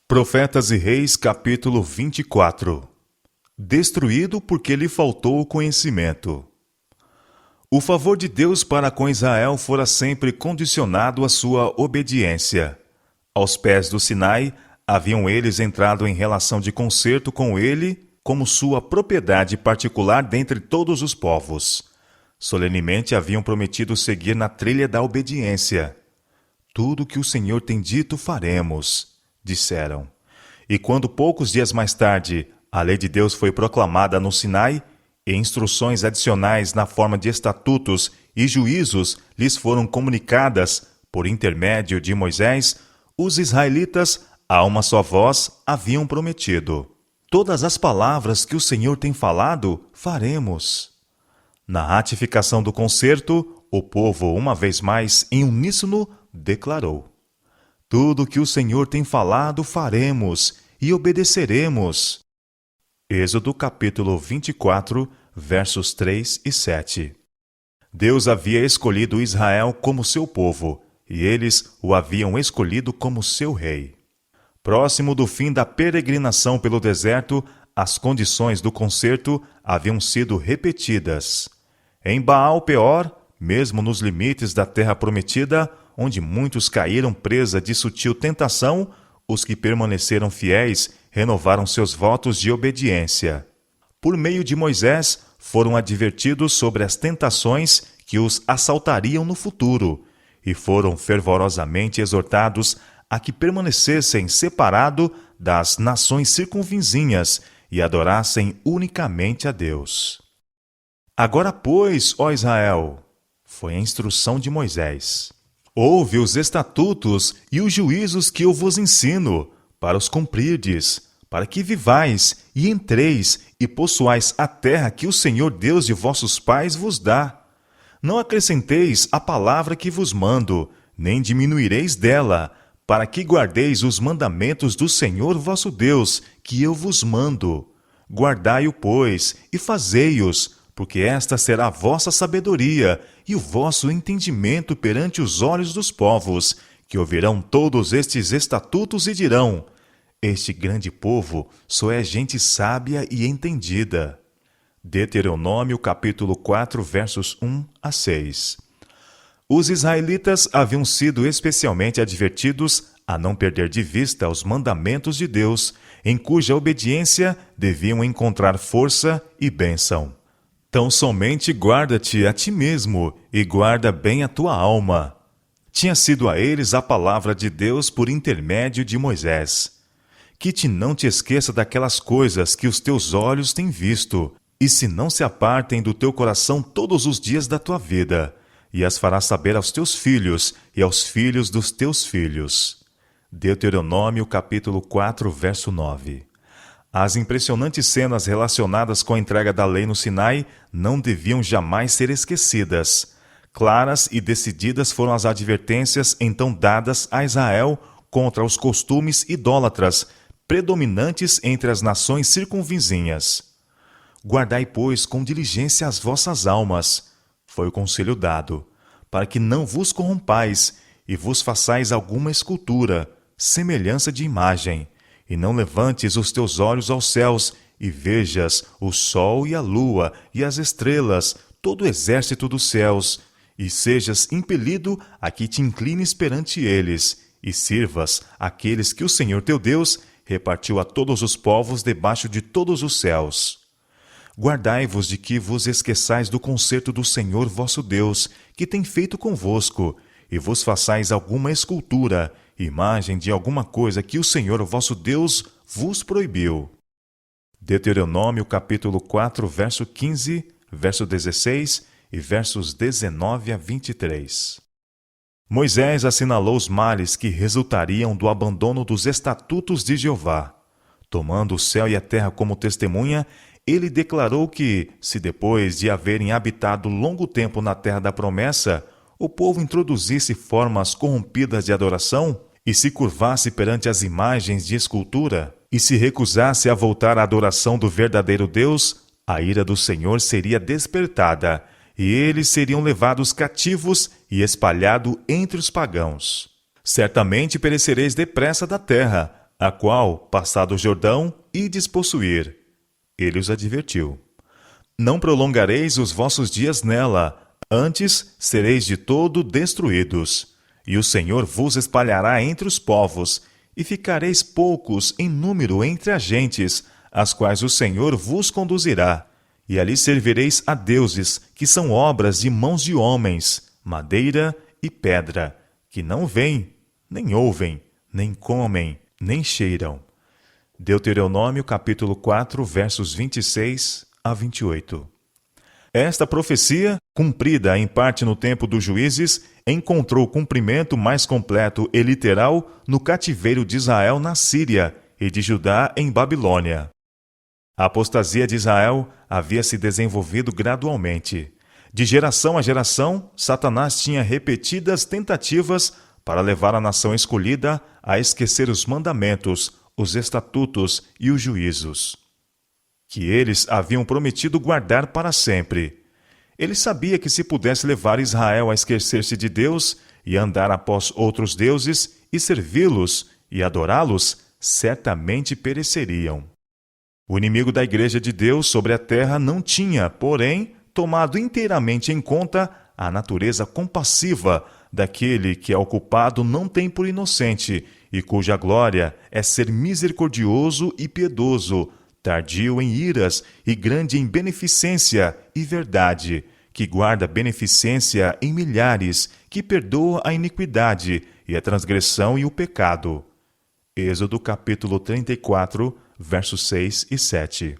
Profetas e Reis, capítulo 24. Destruído porque lhe faltou o conhecimento. O favor de Deus para com Israel fora sempre condicionado à sua obediência. Aos pés do Sinai, haviam eles entrado em relação de concerto com ele, como sua propriedade particular dentre todos os povos. Solenemente haviam prometido seguir na trilha da obediência. Tudo o que o Senhor tem dito faremos, disseram. E quando poucos dias mais tarde a lei de Deus foi proclamada no Sinai, e instruções adicionais na forma de estatutos e juízos lhes foram comunicadas por intermédio de Moisés, os israelitas, a uma só voz, haviam prometido: todas as palavras que o Senhor tem falado, faremos. Na ratificação do concerto, o povo, uma vez mais, em uníssono, declarou: tudo o que o Senhor tem falado, faremos e obedeceremos. Êxodo capítulo 24, versos 3 e 7. Deus havia escolhido Israel como seu povo, e eles o haviam escolhido como seu rei. Próximo do fim da peregrinação pelo deserto, as condições do concerto haviam sido repetidas. Em Baal-Peor, mesmo nos limites da terra prometida, onde muitos caíram presa de sutil tentação, os que permaneceram fiéis renovaram seus votos de obediência. Por meio de Moisés, foram advertidos sobre as tentações que os assaltariam no futuro, e foram fervorosamente exortados a que permanecessem separados das nações circunvizinhas e adorassem unicamente a Deus. Agora, pois, ó Israel, foi a instrução de Moisés: ouve os estatutos e os juízos que eu vos ensino, para os cumprirdes, para que vivais e entreis e possuais a terra que o Senhor Deus de vossos pais vos dá. Não acrescenteis a palavra que vos mando, nem diminuireis dela, para que guardeis os mandamentos do Senhor vosso Deus, que eu vos mando. Guardai-o, pois, e fazei-os, porque esta será a vossa sabedoria e o vosso entendimento perante os olhos dos povos, que ouvirão todos estes estatutos e dirão: este grande povo só é gente sábia e entendida. Deuteronômio capítulo 4, versos 1 a 6. Os israelitas haviam sido especialmente advertidos a não perder de vista os mandamentos de Deus, em cuja obediência deviam encontrar força e bênção. Tão somente guarda-te a ti mesmo e guarda bem a tua alma. Tinha sido a eles a palavra de Deus por intermédio de Moisés. Que não te esqueça daquelas coisas que os teus olhos têm visto, e se não se apartem do teu coração todos os dias da tua vida, e as farás saber aos teus filhos e aos filhos dos teus filhos. Deuteronômio capítulo 4, verso 9. As impressionantes cenas relacionadas com a entrega da lei no Sinai não deviam jamais ser esquecidas. Claras e decididas foram as advertências então dadas a Israel contra os costumes idólatras predominantes entre as nações circunvizinhas. Guardai, pois, com diligência as vossas almas, foi o conselho dado, para que não vos corrompais e vos façais alguma escultura, semelhança de imagem, e não levantes os teus olhos aos céus e vejas o sol e a lua e as estrelas, todo o exército dos céus, e sejas impelido a que te inclines perante eles, e sirvas aqueles que o Senhor teu Deus repartiu a todos os povos debaixo de todos os céus. Guardai-vos de que vos esqueçais do concerto do Senhor vosso Deus, que tem feito convosco, e vos façais alguma escultura, imagem de alguma coisa que o Senhor vosso Deus vos proibiu. Deuteronômio capítulo 4, verso 15, verso 16 e versos 19 a 23. Moisés assinalou os males que resultariam do abandono dos estatutos de Jeová. Tomando o céu e a terra como testemunha, ele declarou que, se depois de haverem habitado longo tempo na terra da promessa, o povo introduzisse formas corrompidas de adoração e se curvasse perante as imagens de escultura e se recusasse a voltar à adoração do verdadeiro Deus, a ira do Senhor seria despertada e eles seriam levados cativos e espalhados entre os pagãos. Certamente perecereis depressa da terra, a qual, passado o Jordão, ides possuir. Ele os advertiu: não prolongareis os vossos dias nela, antes sereis de todo destruídos. E o Senhor vos espalhará entre os povos, e ficareis poucos em número entre as gentes, as quais o Senhor vos conduzirá. E ali servireis a deuses, que são obras de mãos de homens, madeira e pedra, que não veem, nem ouvem, nem comem, nem cheiram. Deuteronômio capítulo 4, versos 26 a 28. Esta profecia, cumprida em parte no tempo dos juízes, encontrou cumprimento mais completo e literal no cativeiro de Israel na Síria e de Judá em Babilônia. A apostasia de Israel havia se desenvolvido gradualmente. De geração a geração, Satanás tinha repetidas tentativas para levar a nação escolhida a esquecer os mandamentos, os estatutos e os juízos que eles haviam prometido guardar para sempre. Ele sabia que se pudesse levar Israel a esquecer-se de Deus e andar após outros deuses e servi-los e adorá-los, certamente pereceriam. O inimigo da Igreja de Deus sobre a terra não tinha, porém, tomado inteiramente em conta a natureza compassiva daquele que é ocupado não tem por inocente e cuja glória é ser misericordioso e piedoso, tardio em iras e grande em beneficência e verdade, que guarda beneficência em milhares, que perdoa a iniquidade e a transgressão e o pecado. Êxodo capítulo 34, versos 6 e 7.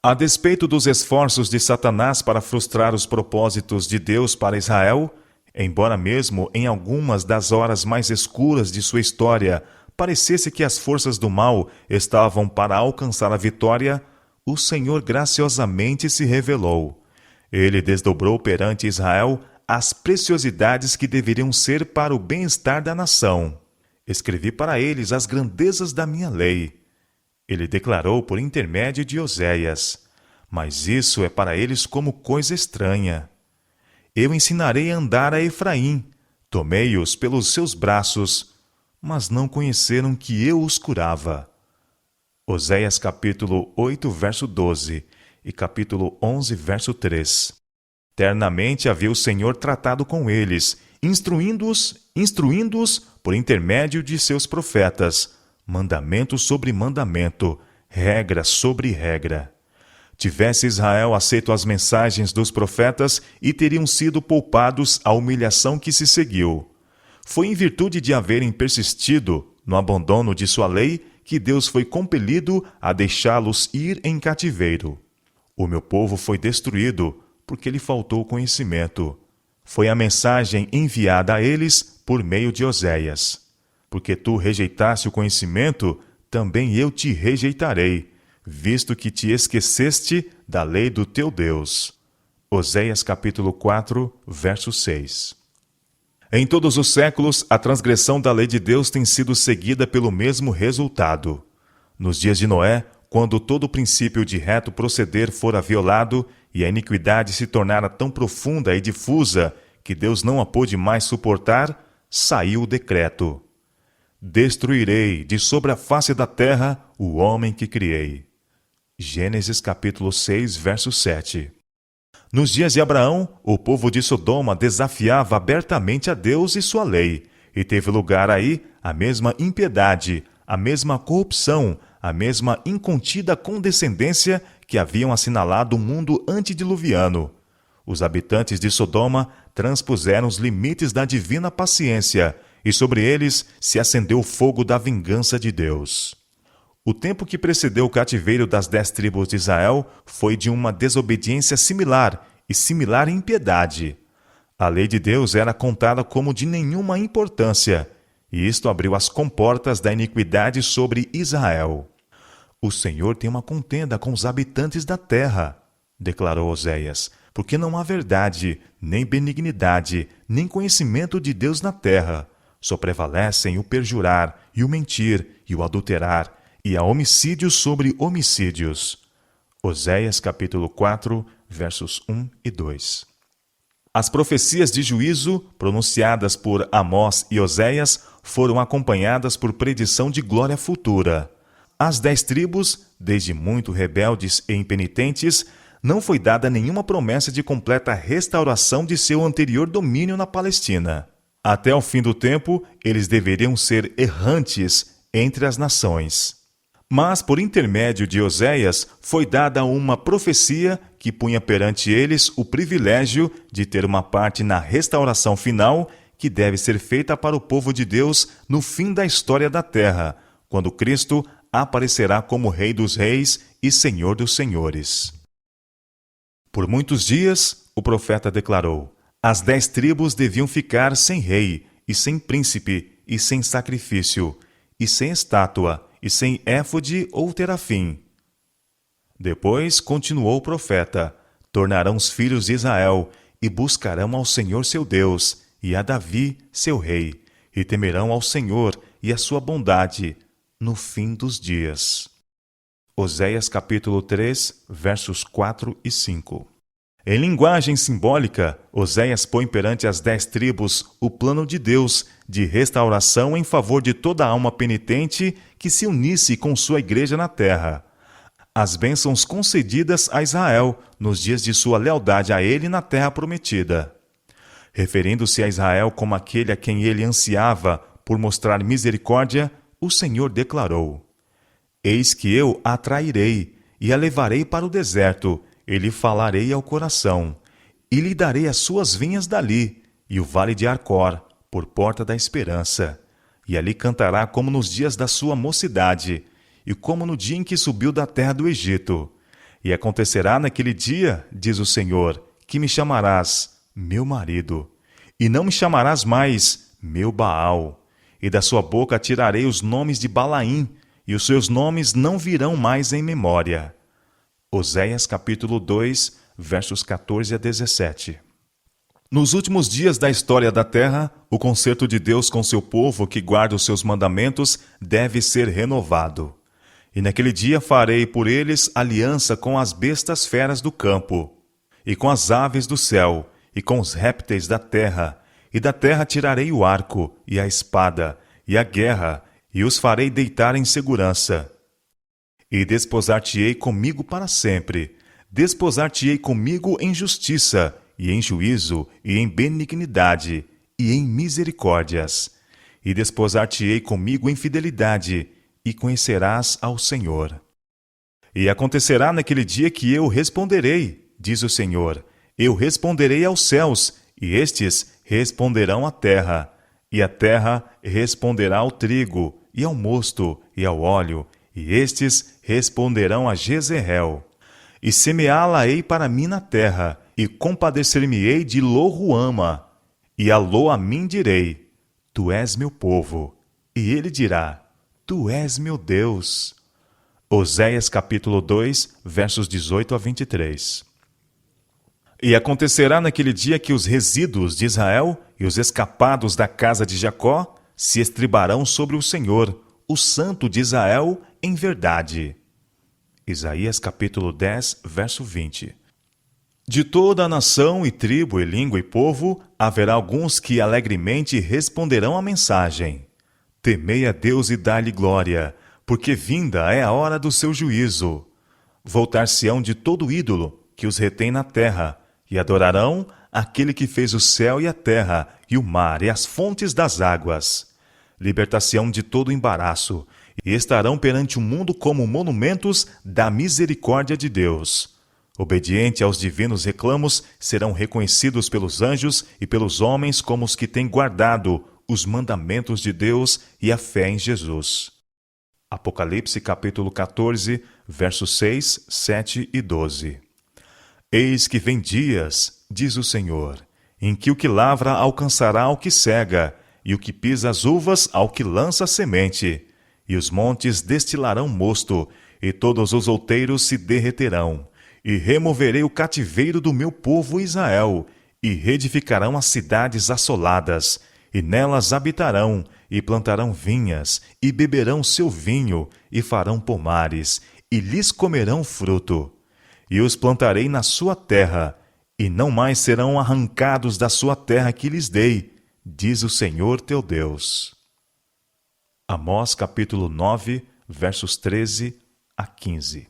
A despeito dos esforços de Satanás para frustrar os propósitos de Deus para Israel, embora mesmo em algumas das horas mais escuras de sua história parecesse que as forças do mal estavam para alcançar a vitória, o Senhor graciosamente se revelou. Ele desdobrou perante Israel as preciosidades que deveriam ser para o bem-estar da nação. Escrevi para eles as grandezas da minha lei. Ele declarou por intermédio de Oséias: mas isso é para eles como coisa estranha. Eu ensinarei a andar a Efraim, tomei-os pelos seus braços, mas não conheceram que eu os curava. Oséias capítulo 8, verso 12 e capítulo 11, verso 3. Ternamente havia o Senhor tratado com eles, instruindo-os por intermédio de seus profetas, mandamento sobre mandamento, regra sobre regra. Tivesse Israel aceito as mensagens dos profetas e teriam sido poupados a humilhação que se seguiu. Foi em virtude de haverem persistido no abandono de sua lei que Deus foi compelido a deixá-los ir em cativeiro. O meu povo foi destruído porque lhe faltou conhecimento. Foi a mensagem enviada a eles por meio de Oséias. Porque tu rejeitaste o conhecimento, também eu te rejeitarei, visto que te esqueceste da lei do teu Deus. Oséias capítulo 4, verso 6. Em todos os séculos, a transgressão da lei de Deus tem sido seguida pelo mesmo resultado. Nos dias de Noé, quando todo o princípio de reto proceder fora violado e a iniquidade se tornara tão profunda e difusa que Deus não a pôde mais suportar, saiu o decreto: destruirei de sobre a face da terra o homem que criei. Gênesis capítulo 6, verso 7. Nos dias de Abraão, o povo de Sodoma desafiava abertamente a Deus e sua lei, e teve lugar aí a mesma impiedade, a mesma corrupção, a mesma incontida condescendência que haviam assinalado o mundo antediluviano. Os habitantes de Sodoma transpuseram os limites da divina paciência, e sobre eles se acendeu o fogo da vingança de Deus. O tempo que precedeu o cativeiro das 10 tribos de Israel foi de uma desobediência similar e similar impiedade. A lei de Deus era contada como de nenhuma importância, e isto abriu as comportas da iniquidade sobre Israel. O Senhor tem uma contenda com os habitantes da terra, declarou Oséias, porque não há verdade, nem benignidade, nem conhecimento de Deus na terra. Só prevalecem o perjurar, e o mentir, e o adulterar, e há homicídios sobre homicídios. Oséias capítulo 4, versos 1 e 2. As profecias de juízo, pronunciadas por Amós e Oséias, foram acompanhadas por predição de glória futura. Às 10 tribos, desde muito rebeldes e impenitentes, não foi dada nenhuma promessa de completa restauração de seu anterior domínio na Palestina. Até o fim do tempo, eles deveriam ser errantes entre as nações. Mas, por intermédio de Oséias, foi dada uma profecia que punha perante eles o privilégio de ter uma parte na restauração final que deve ser feita para o povo de Deus no fim da história da terra, quando Cristo aparecerá como Rei dos Reis e Senhor dos Senhores. Por muitos dias, o profeta declarou: as 10 tribos deviam ficar sem rei, e sem príncipe, e sem sacrifício, e sem estátua, e sem éfode ou terafim. Depois continuou o profeta: tornarão os filhos de Israel, e buscarão ao Senhor seu Deus, e a Davi seu rei, e temerão ao Senhor e a sua bondade, no fim dos dias. Oséias capítulo 3, versos 4 e 5. Em linguagem simbólica, Oséias põe perante as 10 tribos o plano de Deus de restauração em favor de toda alma penitente que se unisse com sua igreja na terra. As bênçãos concedidas a Israel nos dias de sua lealdade a ele na terra prometida. Referindo-se a Israel como aquele a quem ele ansiava por mostrar misericórdia, o Senhor declarou: eis que eu a atrairei e a levarei para o deserto, e lhe falarei ao coração, e lhe darei as suas vinhas dali, e o vale de Arcor, por porta da esperança. E ali cantará como nos dias da sua mocidade, e como no dia em que subiu da terra do Egito. E acontecerá naquele dia, diz o Senhor, que me chamarás meu marido, e não me chamarás mais meu Baal. E da sua boca tirarei os nomes de Balaim, e os seus nomes não virão mais em memória. Oséias capítulo 2, versos 14 a 17. Nos últimos dias da história da terra, o concerto de Deus com seu povo que guarda os seus mandamentos deve ser renovado. E naquele dia farei por eles aliança com as bestas feras do campo, e com as aves do céu, e com os répteis da terra, e da terra tirarei o arco, e a espada, e a guerra, e os farei deitar em segurança. E desposar-te-ei comigo para sempre, desposar-te-ei comigo em justiça, e em juízo, e em benignidade, e em misericórdias. E desposar-te-ei comigo em fidelidade, e conhecerás ao Senhor. E acontecerá naquele dia que eu responderei, diz o Senhor, eu responderei aos céus, e estes responderão à terra, e a terra responderá ao trigo, e ao mosto, e ao óleo, e estes responderão a Jezreel. E semeá-la-ei para mim na terra, e compadecer-me-ei de Lo-ruama. E a Lo-amim direi: tu és meu povo. E ele dirá: tu és meu Deus. Oséias capítulo 2, versos 18 a 23. E acontecerá naquele dia que os resíduos de Israel e os escapados da casa de Jacó se estribarão sobre o Senhor, o Santo de Israel, em verdade. Isaías capítulo 10, verso 20. De toda a nação e tribo e língua e povo, haverá alguns que alegremente responderão à mensagem. Temei a Deus e dai-lhe glória, porque vinda é a hora do seu juízo. Voltar-se-ão de todo ídolo que os retém na terra, e adorarão aquele que fez o céu e a terra, e o mar e as fontes das águas. Libertar-se-ão de todo embaraço, e estarão perante o mundo como monumentos da misericórdia de Deus. Obediente aos divinos reclamos, serão reconhecidos pelos anjos e pelos homens como os que têm guardado os mandamentos de Deus e a fé em Jesus. Apocalipse capítulo 14, versos 6, 7 e 12. Eis que vem dias, diz o Senhor, em que o que lavra alcançará ao que cega, e o que pisa as uvas ao que lança a semente. E os montes destilarão mosto, e todos os outeiros se derreterão. E removerei o cativeiro do meu povo Israel, e reedificarão as cidades assoladas, e nelas habitarão, e plantarão vinhas, e beberão seu vinho, e farão pomares, e lhes comerão fruto. E os plantarei na sua terra, e não mais serão arrancados da sua terra que lhes dei, diz o Senhor teu Deus. Amós capítulo 9, versos 13 a 15.